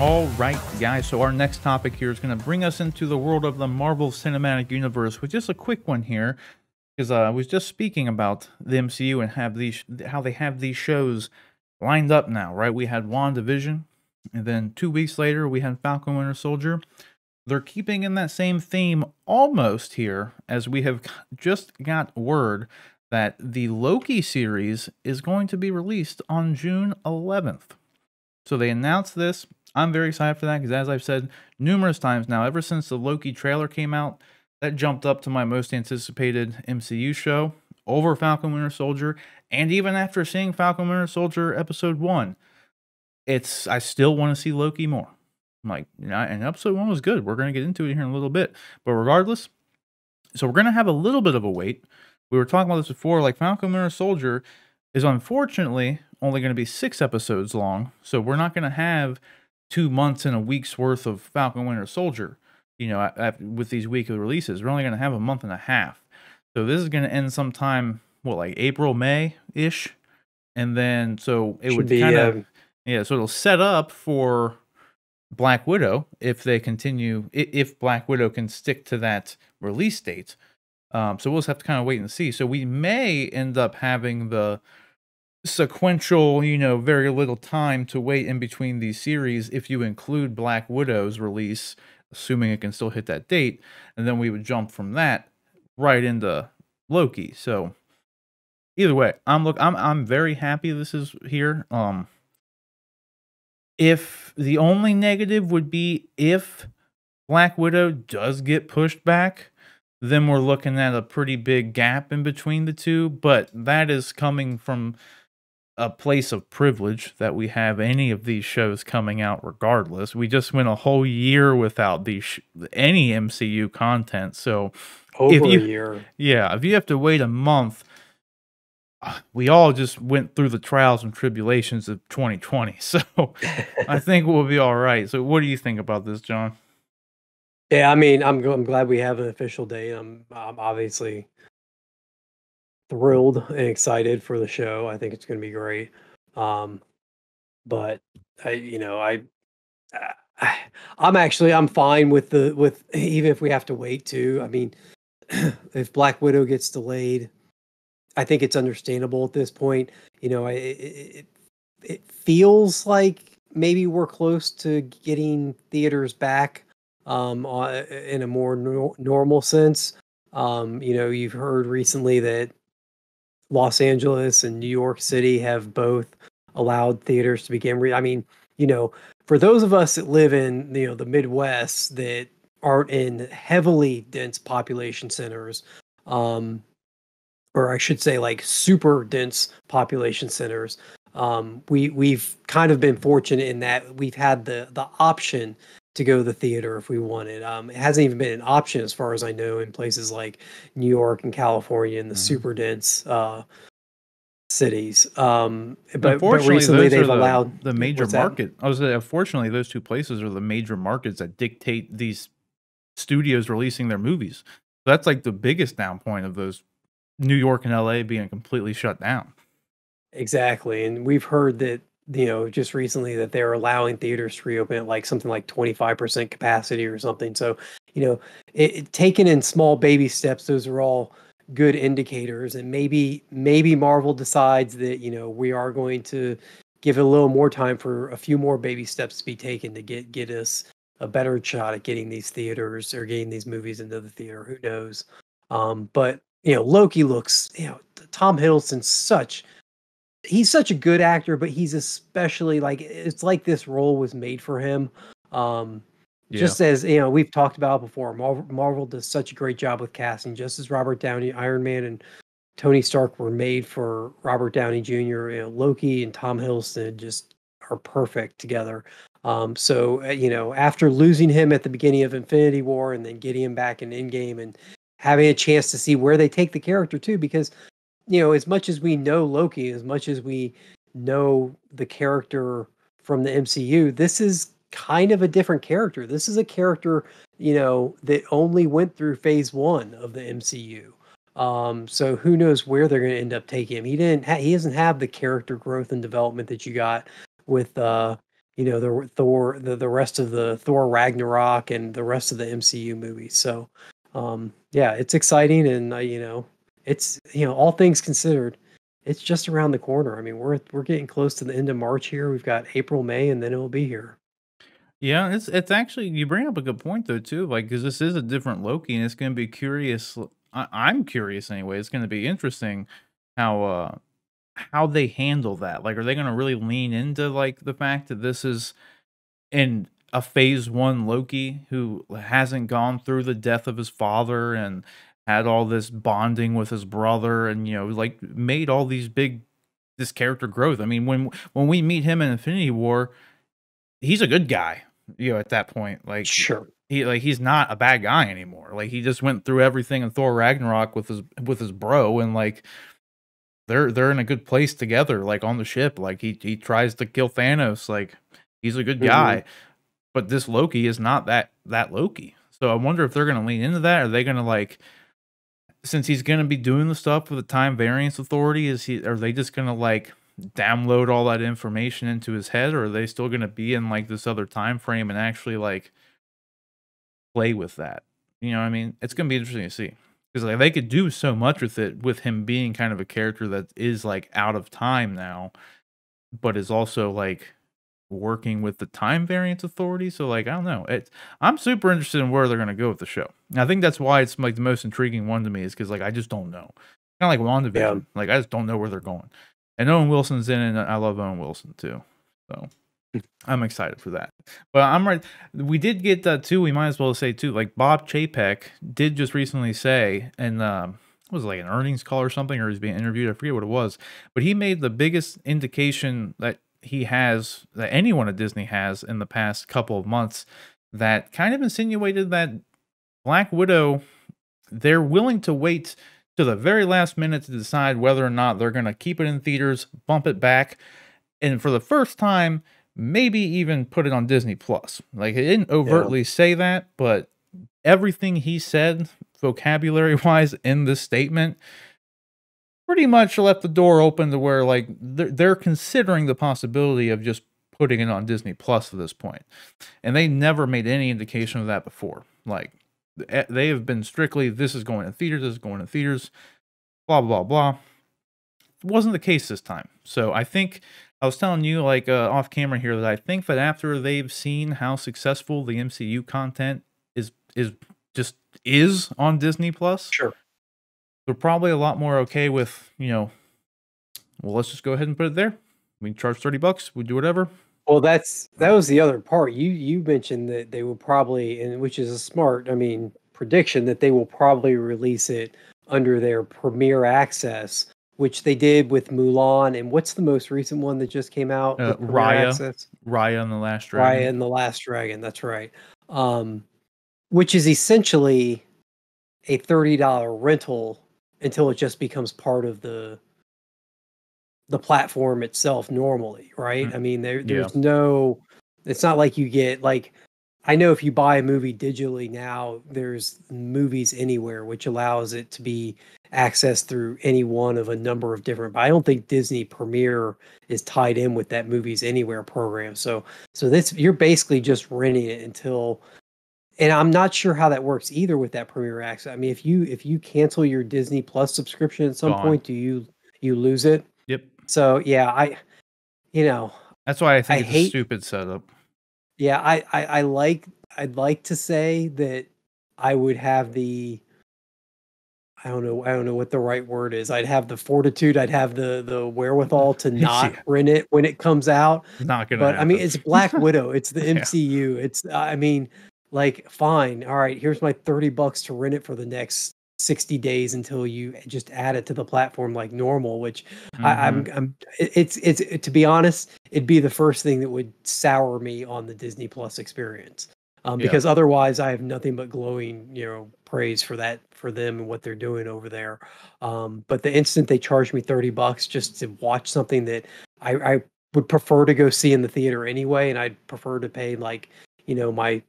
All right, guys. So our next topic here is going to bring us into the world of the Marvel Cinematic Universe with just a quick one here, because I was just speaking about the MCU and have these how they have these shows lined up now. Right? We had WandaVision, and then 2 weeks later we had Falcon Winter Soldier. They're keeping in that same theme almost here, as we have just got word that the Loki series is going to be released on June 11th. So they announced this. I'm very excited for that because, as I've said numerous times now, ever since the Loki trailer came out, that jumped up to my most anticipated MCU show over Falcon Winter Soldier. And even after seeing Falcon Winter Soldier episode 1, I still want to see Loki more. Like, and episode 1 was good. We're going to get into it here in a little bit. But regardless, so we're going to have a little bit of a wait. We were talking about this before. Like, Falcon Winter Soldier is unfortunately only going to be 6 episodes long. So we're not going to have 2 months and a week's worth of Falcon Winter Soldier, with these weekly releases. We're only going to have a month and a half. So this is going to end sometime, like April, May-ish. And then, so it would kind of, so it'll set up for Black Widow if they continue, if Black Widow can stick to that release date. So we'll just have to kind of wait and see. So we may end up having the sequential, very little time to wait in between these series if you include Black Widow's release, assuming it can still hit that date, and then we would jump from that right into Loki. So either way, I'm very happy this is here. If the only negative would be if Black Widow does get pushed back, then we're looking at a pretty big gap in between the two, but that is coming from a place of privilege that we have any of these shows coming out regardless. We just went a whole year without any MCU content. So over a year. Yeah, if you have to wait a month, we all just went through the trials and tribulations of 2020. So I think we'll be all right. So what do you think about this, John? Yeah, I mean, I'm glad we have an official date. I'm obviously thrilled and excited for the show. I think it's going to be great. But I'm fine with even if we have to wait too. I mean, if Black Widow gets delayed, I think it's understandable at this point. It feels like maybe we're close to getting theaters back in a more normal sense. You've heard recently that Los Angeles and New York City have both allowed theaters to begin. For those of us that live in the Midwest that aren't in heavily dense population centers, or I should say like super dense population centers, we've kind of been fortunate in that we've had the option to go to the theater if we wanted. It hasn't even been an option as far as I know in places like New York and California and the super dense cities. But recently they've allowed the major market. I was saying, unfortunately, those two places are the major markets that dictate these studios releasing their movies. So that's like the biggest down point of those New York and LA being completely shut down. Exactly. And we've heard that just recently that they're allowing theaters to reopen at like something like 25% capacity or something. So, taken in small baby steps, those are all good indicators. And maybe Marvel decides that, we are going to give it a little more time for a few more baby steps to be taken to get us a better shot at getting these theaters or getting these movies into the theater. Who knows? But, Loki looks, Tom Hiddleston's he's such a good actor, but he's especially it's like this role was made for him. Just as we've talked about before, Marvel does such a great job with casting. Just as Robert Downey, Iron Man, and Tony Stark were made for Robert Downey Jr., Loki and Tom Hiddleston just are perfect together. After losing him at the beginning of Infinity War and then getting him back in Endgame and having a chance to see where they take the character too, because as much as we know Loki, as much as we know the character from the MCU, this is kind of a different character. This is a character, that only went through phase 1 of the MCU. So who knows where they're going to end up taking him. He doesn't have the character growth and development that you got with the Thor, the rest of the Thor Ragnarok and the rest of the MCU movies. So, yeah, it's exciting, and it's all things considered, it's just around the corner. I mean, we're getting close to the end of March here. We've got April, May, and then it will be here. Yeah, it's actually you bring up a good point though too, like because this is a different Loki, and it's going to be curious. I'm curious anyway. It's going to be interesting how how they handle that. Like, are they going to really lean into like the fact that this is in a phase one Loki who hasn't gone through the death of his father and had all this bonding with his brother, and like made all these big this character growth. I mean, when we meet him in Infinity War, he's a good guy, at that point. Like Sure. he's not a bad guy anymore. Like he just went through everything in Thor Ragnarok with his bro, and like they're in a good place together, like on the ship. Like he tries to kill Thanos. Like he's a good Hmm. guy. But this Loki is not that Loki. So I wonder if they're gonna lean into that. Are they gonna like, since he's gonna be doing the stuff with the time variance authority, are they just gonna like download all that information into his head, or are they still gonna be in like this other time frame and actually like play with that? You know what I mean? It's gonna be interesting to see. Because like they could do so much with it, with him being kind of a character that is like out of time now, but is also like working with the time variance authority. So like I don't know. I'm super interested in where they're gonna go with the show. And I think that's why it's like the most intriguing one to me, is because like I just don't know. Kind of like Yeah. WandaVision. Like I just don't know where they're going. And Owen Wilson's in it, and I love Owen Wilson too. So I'm excited for that. But I'm right. We did get that too. We might as well say too. Like Bob Chapek did just recently say, and was it like an earnings call or something, or he's being interviewed. I forget what it was, but he made the biggest indication that he has, that anyone at Disney has in the past couple of months, that kind of insinuated that Black Widow, they're willing to wait to the very last minute to decide whether or not they're going to keep it in theaters, bump it back, and for the first time, maybe even put it on Disney Plus. Like he didn't Yeah. overtly say that, but everything he said vocabulary wise in this statement pretty much left the door open to where like they're considering the possibility of just putting it on Disney Plus at this point. And they never made any indication of that before. Like they have been strictly, this is going to theaters, this is going to theaters, blah blah blah. It wasn't the case this time. So I think I was telling you like off camera here that I think that after they've seen how successful the MCU content is just is on Disney Plus, Sure. they're probably a lot more okay with, well, let's just go ahead and put it there. We charge $30. We do whatever. Well, that was the other part. You mentioned that they will probably, and which is a smart, I mean, prediction, that they will probably release it under their Premier Access, which they did with Mulan. And what's the most recent one that just came out with Premier Raya, Access? Raya and the Last Raya Dragon. and the Last Dragon. That's right. Um, which is essentially a $30 rental until it just becomes part of the platform itself normally, right? Mm, I mean, yeah, there's no, it's not like you get like, I know if you buy a movie digitally now, there's movies anywhere, which allows it to be accessed through any one of a number of different. But I don't think Disney Premiere is tied in with that movies anywhere program. So this, you're basically just renting it until. And I'm not sure how that works either with that Premiere Access. I mean, if you cancel your Disney Plus subscription at some gone. point, do you lose it? Yep. So yeah, you know, That's why I I think it's a hate, stupid setup. yeah, I'd like to say that I would have the, I don't know what the right word is. I'd have the fortitude, I'd have the wherewithal to not Yeah, rent it when it comes out. not gonna But I mean, happen. it's Black Widow, it's the Yeah. MCU. It's I mean, like fine, all right, here's my $30 to rent it for the next 60 days until you just add it to the platform like normal, which Hmm. it's to be honest, it'd be the first thing that would sour me on the Disney Plus experience. Yeah. Because otherwise I have nothing but glowing, praise for that, for them and what they're doing over there. But the instant they charge me $30 just to watch something that I would prefer to go see in the theater anyway, and I'd prefer to pay like, my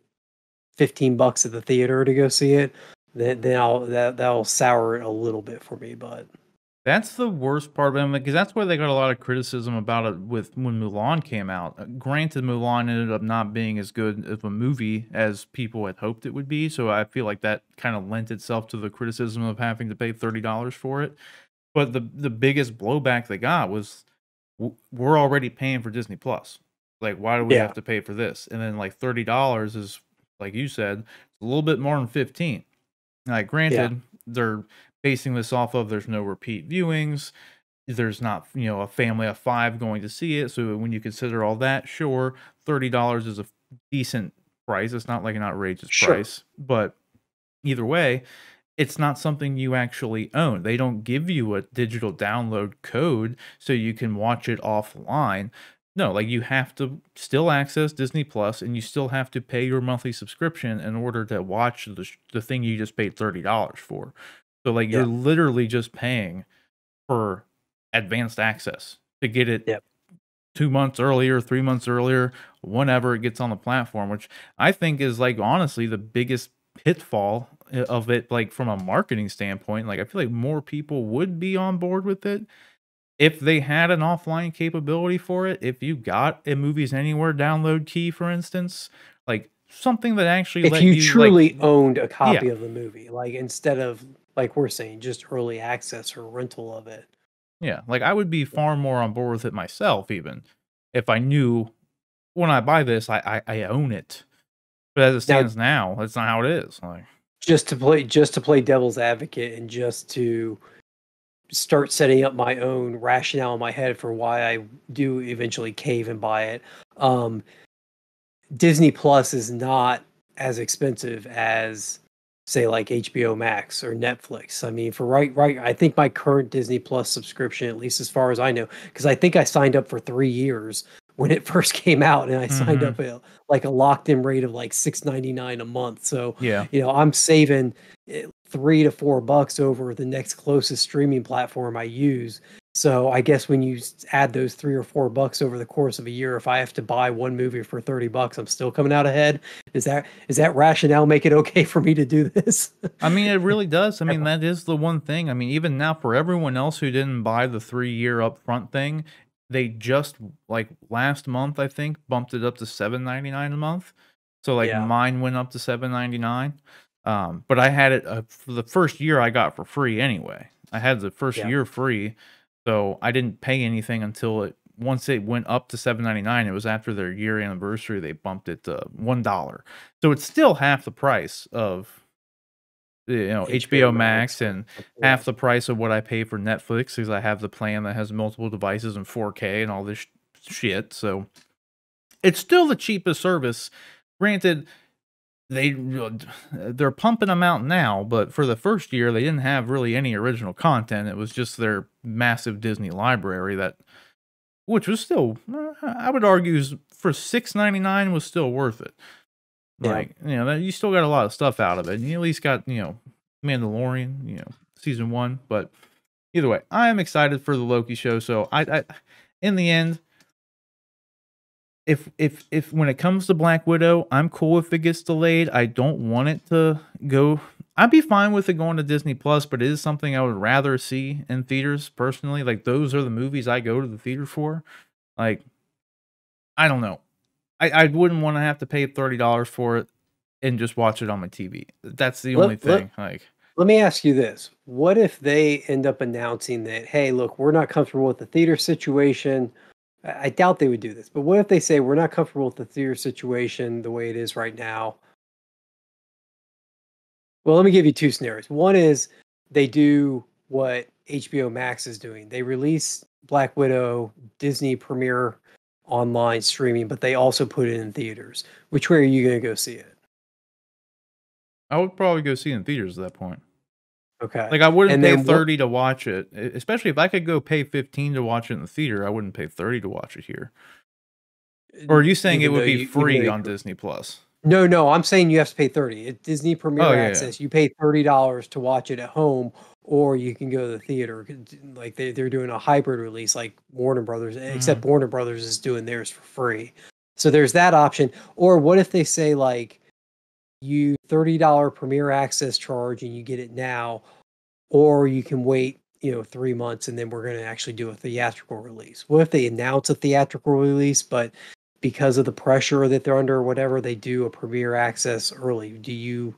$15 at the theater to go see it, then that'll sour it a little bit for me, but That's the worst part about it, because that's why they got a lot of criticism about it with when Mulan came out. Granted, Mulan ended up not being as good of a movie as people had hoped it would be, so I feel like that kind of lent itself to the criticism of having to pay $30 for it. But the biggest blowback they got was, We're already paying for Disney Plus. Like, why do we have Yeah, to pay for this?" And then like $30 is, like you said, a little bit more than 15. Like, yeah, granted, they're basing this off of there's no repeat viewings. There's not, a family of 5 going to see it. So when you consider all that, sure, $30 is a decent price. It's not like an outrageous sure. price, but either way, it's not something you actually own. They don't give you a digital download code so you can watch it offline. No, like, you have to still access Disney Plus, and you still have to pay your monthly subscription in order to watch the thing you just paid $30 for. So, like, you're Yeah, literally just paying for advanced access to get it yeah. 2 months earlier, 3 months earlier, whenever it gets on the platform, which I think is, like, honestly the biggest pitfall of it, like, from a marketing standpoint. Like, I feel like more people would be on board with it if they had an offline capability for it. If you got a Movies Anywhere download key, for instance, like, something that actually If let you you, like, truly owned a yeah, copy of the movie, like, instead of, like we're saying, just early access or rental of it. yeah, like, I would be Yeah. far more on board with it myself, even if I knew when I buy this, I own it. But as it Now, stands now, that's not how it is, like, just to play devil's advocate and just to start setting up my own rationale in my head for why I do eventually cave and buy it. Um, Disney Plus is not as expensive as, say, like HBO Max or Netflix. I mean, for right, I think my current Disney Plus subscription, at least as far as I know, because I think I signed up for 3 years when it first came out, and I signed mhm, up at like a locked in rate of like 6.99 a month. So, yeah. I'm saving $3 to $4 over the next closest streaming platform I use. So I guess when you add those $3 or $4 over the course of a year, if I have to buy one movie for $30, I'm still coming out ahead. Is that rationale make it okay for me to do this? I mean, it really does. I Have mean, I- that is the one thing. I mean, even now, for everyone else who didn't buy the 3-year upfront thing, they just, like, last month, I think, bumped it up to $7.99 a month. So, like, Yeah, mine went up to $7.99. But I had it, for the first year I got for free anyway. I had the first yeah, year free, so I didn't pay anything until once it went up to $7.99. It was after their year anniversary, they bumped it to $1. So it's still half the price of, HBO HBO Max Max, or and yeah, half the price of what I pay for Netflix, because I have the plan that has multiple devices and 4K and all this shit. So it's still the cheapest service. Granted, they're pumping them out now, but for the first year they didn't have really any original content. It was just their massive Disney library, that which was still, I would argue, for $6.99 was still worth it. yeah. Like, that you still got a lot of stuff out of it. And you at least got, Mandalorian, season 1. But either way, I am excited for the Loki show. So I in the end, if when it comes to Black Widow, I'm cool if it gets delayed. I don't want it to go. I'd be fine with it going to Disney Plus, but it is something I would rather see in theaters personally. Like, those are the movies I go to the theater for. Like, I don't know. I wouldn't want to have to pay $30 for it and just watch it on my TV. That's the only Let let thing. Like, let me ask you this: what if they end up announcing that, hey, look, we're not comfortable with the theater situation? I doubt they would do this, but what if they say we're not comfortable with the theater situation the way it is right now? Well, let me give you two scenarios. One is they do what HBO Max is doing. They release Black Widow, Disney Premiere online streaming, but they also put it in theaters. Which way are you going to go see it? I would probably go see it in theaters at that point. Okay. Like, I wouldn't And pay then what 30 to watch it, especially if I could go pay 15 to watch it in the theater. I wouldn't pay 30 to watch it here. Or are you saying it even though would be even though free you on Disney Plus? No, no, I'm saying you have to pay 30. At Disney Oh, Premier yeah, yeah. Access, you pay $30 to watch it at home, or you can go to the theater. Like they're doing a hybrid release, like Warner Brothers, Mhm. except Warner Brothers is doing theirs for free. So there's that option. Or what if they say like you $30 Premier Access charge and you get it now, or you can wait 3 months, and then we're going to actually do a theatrical release. What if they announce a theatrical release, but because of the pressure that they're under or whatever, they do a premiere access early? Do you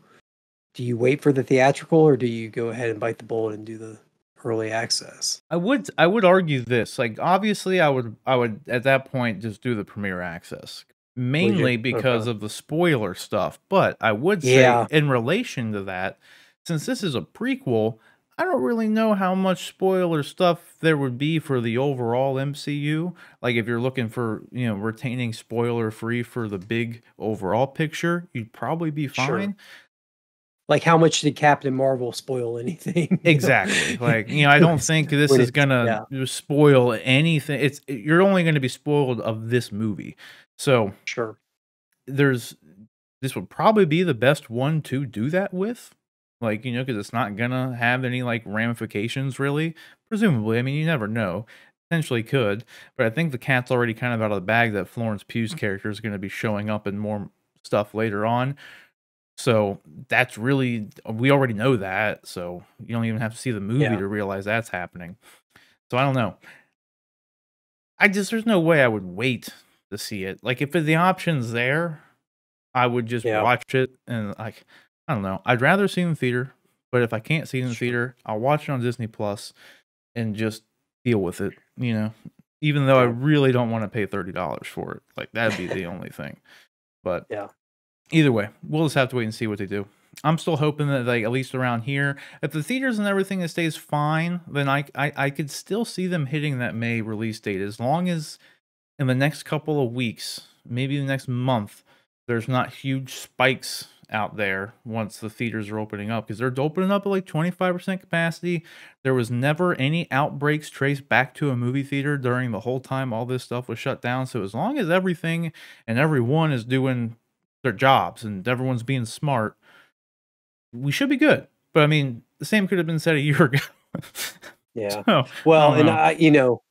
wait for the theatrical, or do you go ahead and bite the bullet and do the early access? I would argue this. Like, obviously, I would at that point just do the premiere access, Would you? mainly because Okay. of the spoiler stuff. But I would say, Yeah, in relation to that, since this is a prequel, I don't really know how much spoiler stuff there would be for the overall MCU. Like, if you're looking for, retaining spoiler free for the big overall picture, you'd probably be sure. fine. Like, how much did Captain Marvel spoil anything? Exactly. Like, I don't think this When is it's gonna yeah, spoil anything. You're only gonna be spoiled of this movie. So, sure. there's this would probably be the best one to do that with. Like, because it's not gonna have any, like, ramifications really. Presumably, I mean, you never know. Potentially could, but I think the cat's already kind of out of the bag that Florence Pugh's character is gonna be showing up in more stuff later on. So, that's really we already know that, so you don't even have to see the movie Yeah, to realize that's happening. So, I don't know. There's no way I would wait to see it. Like, if the option's there, I would just yeah, watch it and, like, I don't know. I'd rather see it in the theater, but if I can't see it in the sure. theater, I'll watch it on Disney Plus and just deal with it, Even though I Yeah, really don't wanna pay $30 for it. Like, that'd be the only thing. But yeah, either way, we'll just have to wait and see what they do. I'm still hoping that, like, at least around here, if the theaters and everything that stays fine, then I could still see them hitting that May release date as long as in the next couple of weeks, maybe the next month, there's not huge spikes out there once the theaters are opening up because they're opening up at like 25% capacity. There was never any outbreaks traced back to a movie theater during the whole time all this stuff was shut down. So as long as everything and everyone is doing their jobs and everyone's being smart, we should be good. But I mean, the same could have been said a year ago. yeah. So I Well, don't and know.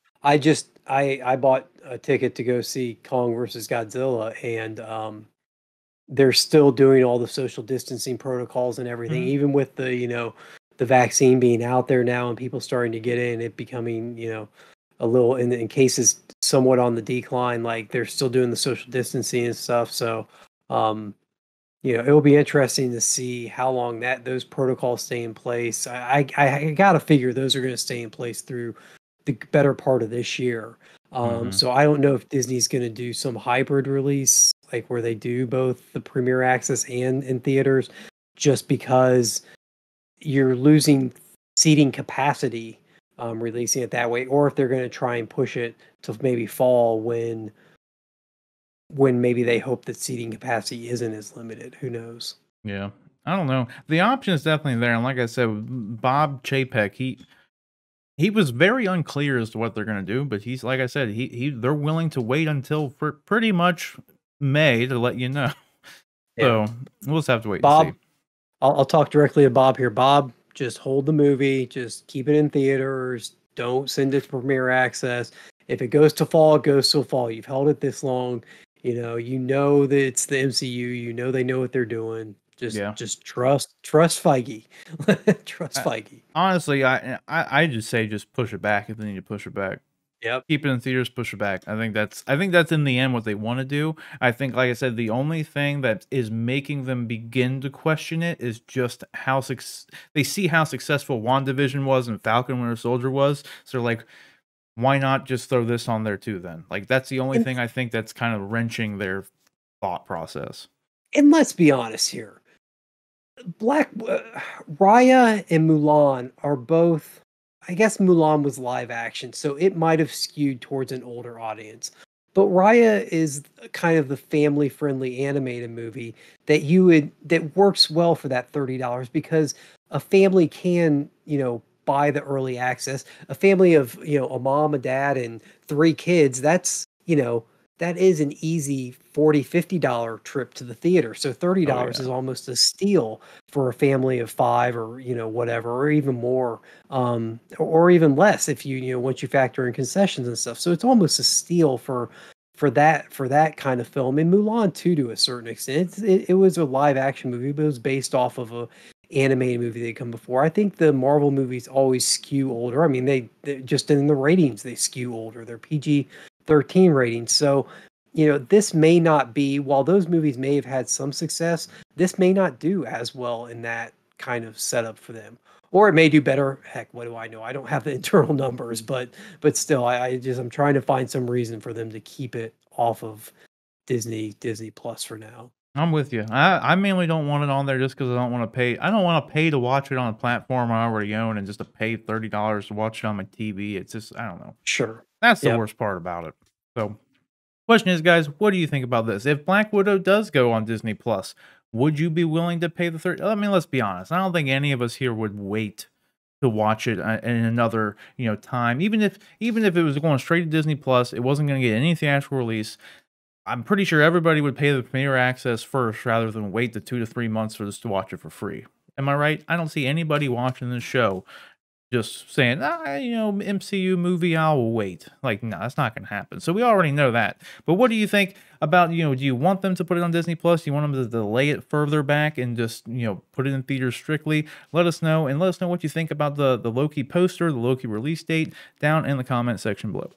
I bought a ticket to go see Kong versus Godzilla, and they're still doing all the social distancing protocols and everything, Mhm. even with the vaccine being out there now and people starting to get in, it becoming, a little in cases somewhat on the decline. Like, they're still doing the social distancing and stuff. So, um, it will be interesting to see how long that those protocols stay in place. I gotta figure those are going to stay in place through the better part of this year. Mhm. So I don't know if Disney's going to do some hybrid release, like where they do both the premiere access and in theaters, just because you're losing seating capacity, releasing it that way, or if they're going to try and push it to maybe fall when maybe they hope that seating capacity isn't as limited. Who knows? Yeah. I don't know. The option is definitely there, and like I said, Bob Chapek, he was very unclear as to what they're gonna do, but he's like I said, they're willing to wait until for pretty much May to let you know. Yeah. So, we'll just have to wait and see. Bob, I'll talk directly to Bob here. Bob, just hold the movie, just keep it in theaters. Don't send it to premiere access. If it goes to fall, it goes to fall. You've held it this long. You know that it's the MCU. You know they know what they're doing. Just Yeah. just trust Feige. Trust I Feige. honestly, I just say just push it back if they need to push it back. Yep. Keep it in theaters, push it back. I think that's in the end what they wanna do. I think, like I said, the only thing that is making them begin to question it is just how they see how successful WandaVision was and Falcon Winter Soldier was, so they're like, "Why not just throw this on there too then?" Like, that's the only And thing I think that's kind of wrenching their thought process. and let's be honest here. Black Raya and Mulan are both. I guess Mulan was live action, so it might have skewed towards an older audience. But Raya is kind of the family friendly animated movie that works well for that $30 because a family can, buy the early access. A family of, a mom, a dad, and three kids, that is an easy $40-50 trip to the theater. So Oh, $30 yeah. is almost a steal for a family of five, or whatever, or even more, or even less if once you factor in concessions and stuff. So it's almost a steal for that kind of film. And Mulan too, to a certain extent, it was a live action movie, but it was based off of a animated movie they come before. I think the Marvel movies always skew older. I mean, they just in the ratings they skew older. They're PG-13 ratings. So, this may not be, while those movies may have had some success, this may not do as well in that kind of setup for them. Or it may do better. Heck, what do I know? I don't have the internal numbers, but still, I'm trying to find some reason for them to keep it off of Disney Plus for now. I'm with you. I mainly don't want it on there just because I don't want to pay. I don't want to pay to watch it on a platform I already own and just to pay $30 to watch it on my TV. It's just, I don't know. Sure. That's the Yep. worst part about it. So, question is, guys, what do you think about this? If Black Widow does go on Disney Plus, would you be willing to pay the 30? I mean, let's be honest. I don't think any of us here would wait to watch it in another, time. Even if it was going straight to Disney Plus, it wasn't going to get any theatrical release. I'm pretty sure everybody would pay the premiere access first rather than wait the 2 to 3 months for this to watch it for free. Am I right? I don't see anybody watching this show just saying, MCU movie, I'll wait. Like, no, that's not going to happen. So we already know that. But what do you think about, do you want them to put it on Disney Plus? Do you want them to delay it further back and just, put it in theaters strictly? Let us know, and let us know what you think about the Loki poster, the Loki release date, down in the comment section below.